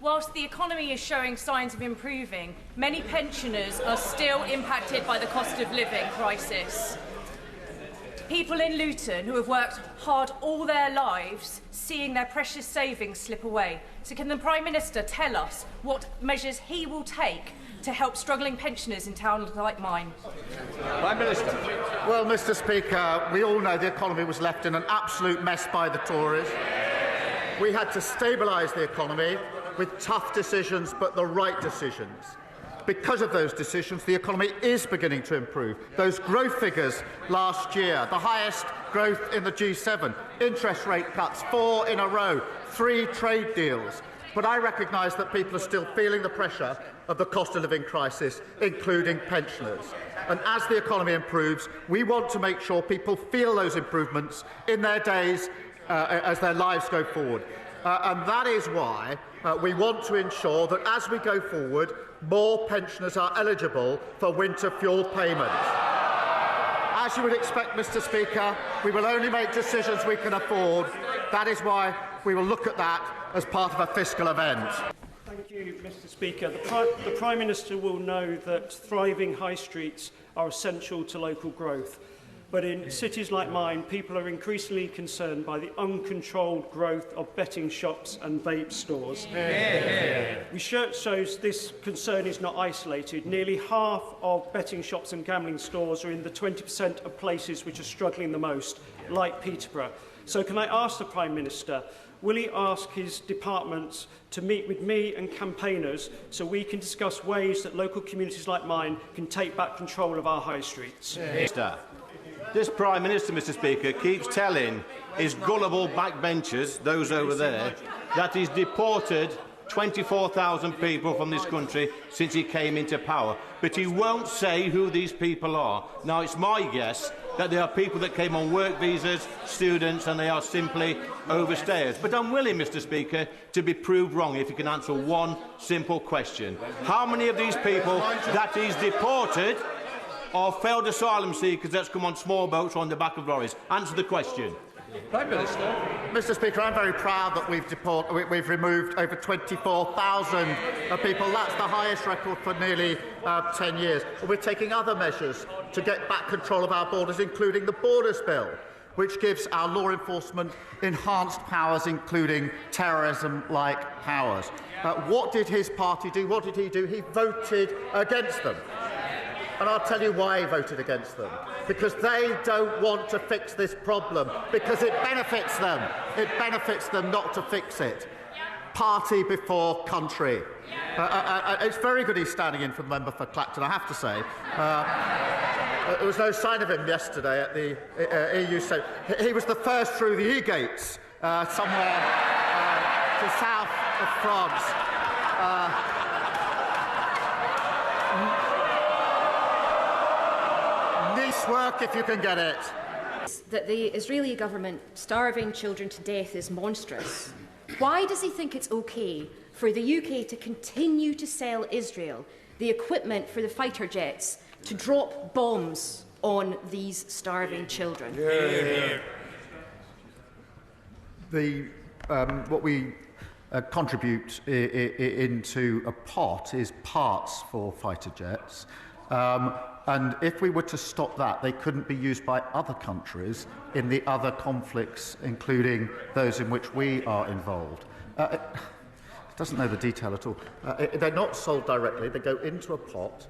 Whilst the economy is showing signs of improving, many pensioners are still impacted by the cost of living crisis. People in Luton who have worked hard all their lives seeing their precious savings slip away. So can the Prime Minister tell us what measures he will take to help struggling pensioners in towns like mine? Prime Minister. Well, Mr. Speaker, we all know the economy was left in an absolute mess by the Tories. We had to stabilise the economy with tough decisions, but the right decisions. Because of those decisions, the economy is beginning to improve. Those growth figures last year, the highest growth in the G7, interest rate cuts, 4 in a row, 3 trade deals. But I recognise that people are still feeling the pressure of the cost of living crisis, including pensioners. And as the economy improves, we want to make sure people feel those improvements in their days as their lives go forward. And that is why we want to ensure that as we go forward, more pensioners are eligible for winter fuel payments. As you would expect, Mr. Speaker, we will only make decisions we can afford. That is why we will look at that as part of a fiscal event. Thank you, Mr. Speaker. The Prime Minister will know that thriving high streets are essential to local growth. But in cities like mine, people are increasingly concerned by the uncontrolled growth of betting shops and vape stores. Research shows this concern is not isolated. Nearly half of betting shops and gambling stores are in the 20% of places which are struggling the most, like Peterborough. So can I ask the Prime Minister, will he ask his departments to meet with me and campaigners so we can discuss ways that local communities like mine can take back control of our high streets? This Prime Minister, Mr. Speaker, keeps telling his gullible backbenchers, those over there, that he's deported 24,000 people from this country since he came into power. But he won't say who these people are. Now, it's my guess that they are people that came on work visas, students, and they are simply overstayers. But I'm willing, Mr. Speaker, to be proved wrong if you can answer one simple question. How many of these people that he's deported or failed asylum seekers that's come on small boats or on the back of lorries? Answer the question. Prime Minister. Mr. Speaker, I'm very proud that we've removed over 24,000 people. That's the highest record for nearly 10 years. We're taking other measures to get back control of our borders, including the Borders Bill, which gives our law enforcement enhanced powers, including terrorism-like powers. What did his party do? What did he do? He voted against them. And I'll tell you why he voted against them. Because they don't want to fix this problem. Because it benefits them. It benefits them not to fix it. Party before country. It's very good he's standing in for the member for Clacton, I have to say. There was no sign of him yesterday at the EU. So he was the first through the E-gates somewhere to south of France. Nice work if you can get it. That the Israeli government starving children to death is monstrous. Why does he think it's okay for the UK to continue to sell Israel the equipment for the fighter jets to drop bombs on these starving children? What we contribute into a pot is parts for fighter jets. And if we were to stop that, they couldn't be used by other countries in the other conflicts, including those in which we are involved. It doesn't know the detail at all. They're not sold directly. They go into a pot.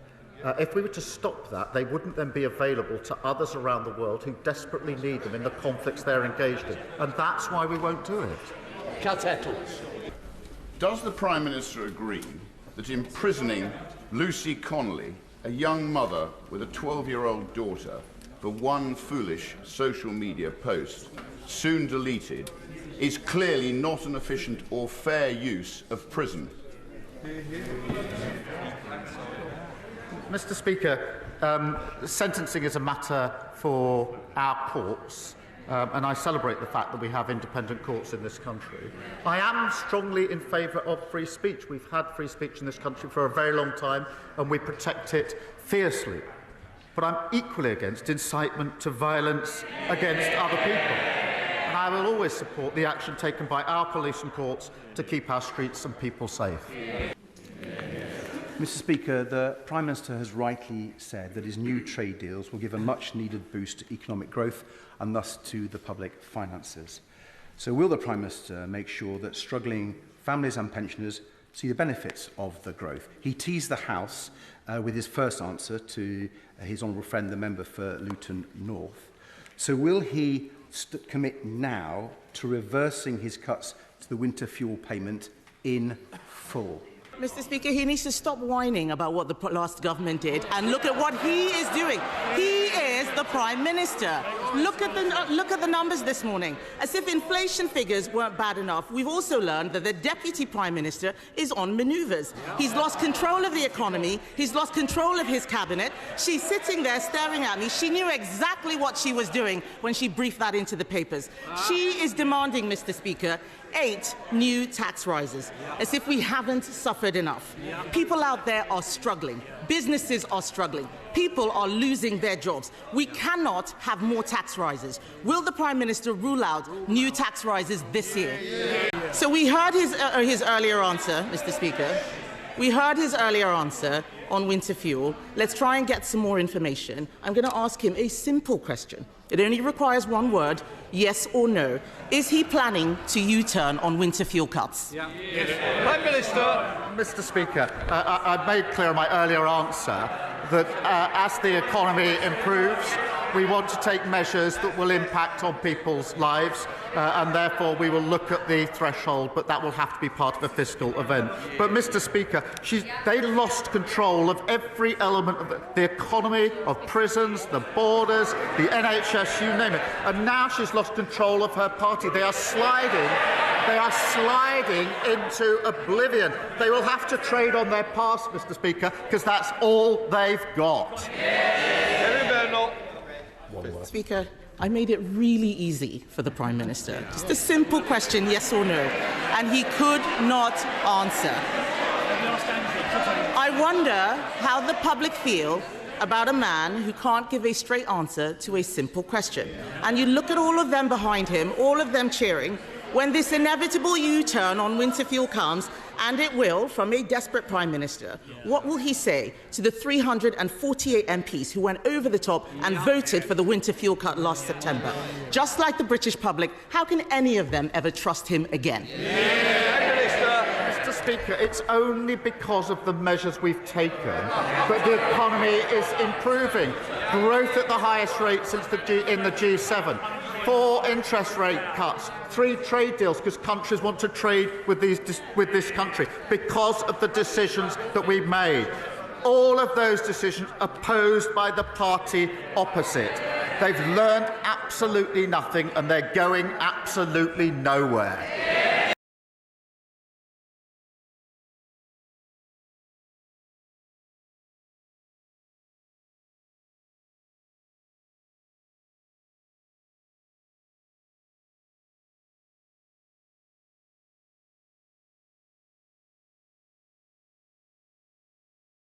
If we were to stop that, they wouldn't then be available to others around the world who desperately need them in the conflicts they're engaged in. And that's why we won't do it. Does the Prime Minister agree that imprisoning Lucy Connolly, a young mother with a 12-year-old daughter, for one foolish social media post, soon deleted, is clearly not an efficient or fair use of prison? Mr. Speaker, sentencing is a matter for our courts, and I celebrate the fact that we have independent courts in this country. I am strongly in favour of free speech. We've had free speech in this country for a very long time, and we protect it fiercely. But I'm equally against incitement to violence against other people. I will always support the action taken by our police and courts to keep our streets and people safe. Mr. Speaker, the Prime Minister has rightly said that his new trade deals will give a much-needed boost to economic growth and thus to the public finances. So will the Prime Minister make sure that struggling families and pensioners see the benefits of the growth? He teased the House with his first answer to his honourable friend, the member for Luton North. So will he commit now to reversing his cuts to the winter fuel payment in full? Mr. Speaker, he needs to stop whining about what the last government did and look at what he is doing. He is the Prime Minister. Look at the numbers this morning. As if inflation figures weren't bad enough, we've also learned that the Deputy Prime Minister is on manoeuvres. He's lost control of the economy. He's lost control of his cabinet. She's sitting there staring at me. She knew exactly what she was doing when she briefed that into the papers. She is demanding, Mr. Speaker, 8 new tax rises, as if we haven't suffered enough. People out there are struggling. Businesses are struggling. People are losing their jobs. We cannot have more tax rises. Will the Prime Minister rule out new tax rises this year? So we heard his earlier answer, Mr. Speaker. We heard his earlier answer on winter fuel. Let's try and get some more information. I'm going to ask him a simple question. It only requires one word, yes or no. Is he planning to U-turn on winter fuel cuts? Yeah. Yes. Prime Minister. Mr. Speaker, I made clear in my earlier answer that as the economy improves, we want to take measures that will impact on people's lives, and therefore we will look at the threshold, but that will have to be part of a fiscal event. But, Mr. Speaker, they lost control of every element of the economy, of prisons, the borders, the NHS, you name it. And now she's lost control of her party. They are sliding into oblivion. They will have to trade on their past, Mr. Speaker, because that's all they've got. Speaker, I made it really easy for the Prime Minister. Just a simple question, yes or no. And he could not answer. I wonder how the public feel about a man who can't give a straight answer to a simple question. And you look at all of them behind him, all of them cheering, when this inevitable U-turn on winter fuel comes, and it will, from a desperate Prime Minister, what will he say to the 348 MPs who went over the top and voted for the winter fuel cut last September? Just like the British public, how can any of them ever trust him again? Mr. Speaker, it's only because of the measures we've taken that the economy is improving. Growth at the highest rate since in the G7. 4 interest rate cuts, 3 trade deals because countries want to trade with this country because of the decisions that we've made. All of those decisions opposed by the party opposite. They've learned absolutely nothing and they're going absolutely nowhere.